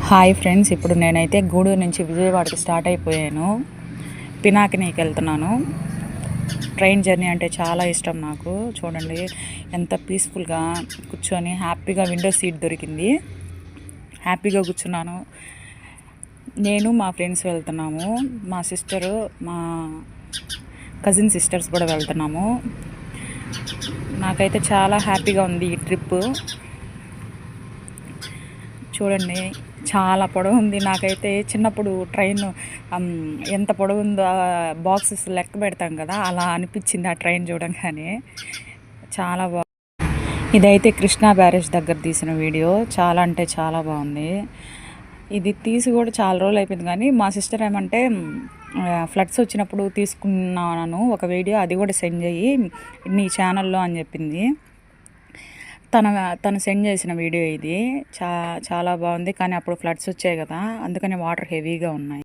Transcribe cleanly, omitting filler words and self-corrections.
Hi friends, ఇప్పుడు నేనైతే గూడూరు నుంచి విజయవాడకి స్టార్ట్ అయిపోయాను. పినాకినీకి వెళ్తున్నాను. ట్రైన్ జర్నీ అంటే చాలా ఇష్టం నాకు. చూడండి ఎంత పీస్ఫుల్గా కూర్చొని హ్యాపీగా విండో సీట్ దొరికింది. హ్యాపీగా కూర్చున్నాను. నేను మా ఫ్రెండ్స్ వెళ్తున్నాము. మా సిస్టరు, మా కజిన్ సిస్టర్స్ కూడా వెళ్తున్నాము. నాకైతే చాలా హ్యాపీగా ఉంది ఈ ట్రిప్పు. చూడండి చాలా పొడవు ఉంది. నాకైతే చిన్నప్పుడు ట్రైన్ ఎంత పొడవు ఉందో బాక్సెస్ లెక్క పెడతాం కదా, అలా అనిపించింది ఆ ట్రైన్ చూడంగానే. చాలా బాగుంది. ఇదైతే కృష్ణా బ్యారేజ్ దగ్గర తీసిన వీడియో. చాలా అంటే చాలా బాగుంది. ఇది తీసి కూడా చాలా రోజులు అయిపోయింది, కానీ మా సిస్టర్ ఏమంటే ఫ్లడ్స్ వచ్చినప్పుడు తీసుకున్నాను ఒక వీడియో, అది కూడా సెండ్ చెయ్యి నీ ఛానల్లో అని చెప్పింది. తను సెండ్ చేసిన వీడియో ఇది. చాలా బాగుంది, కానీ అప్పుడు ఫ్లడ్స్ వచ్చాయి కదా, అందుకని వాటర్ హెవీగా ఉన్నాయి.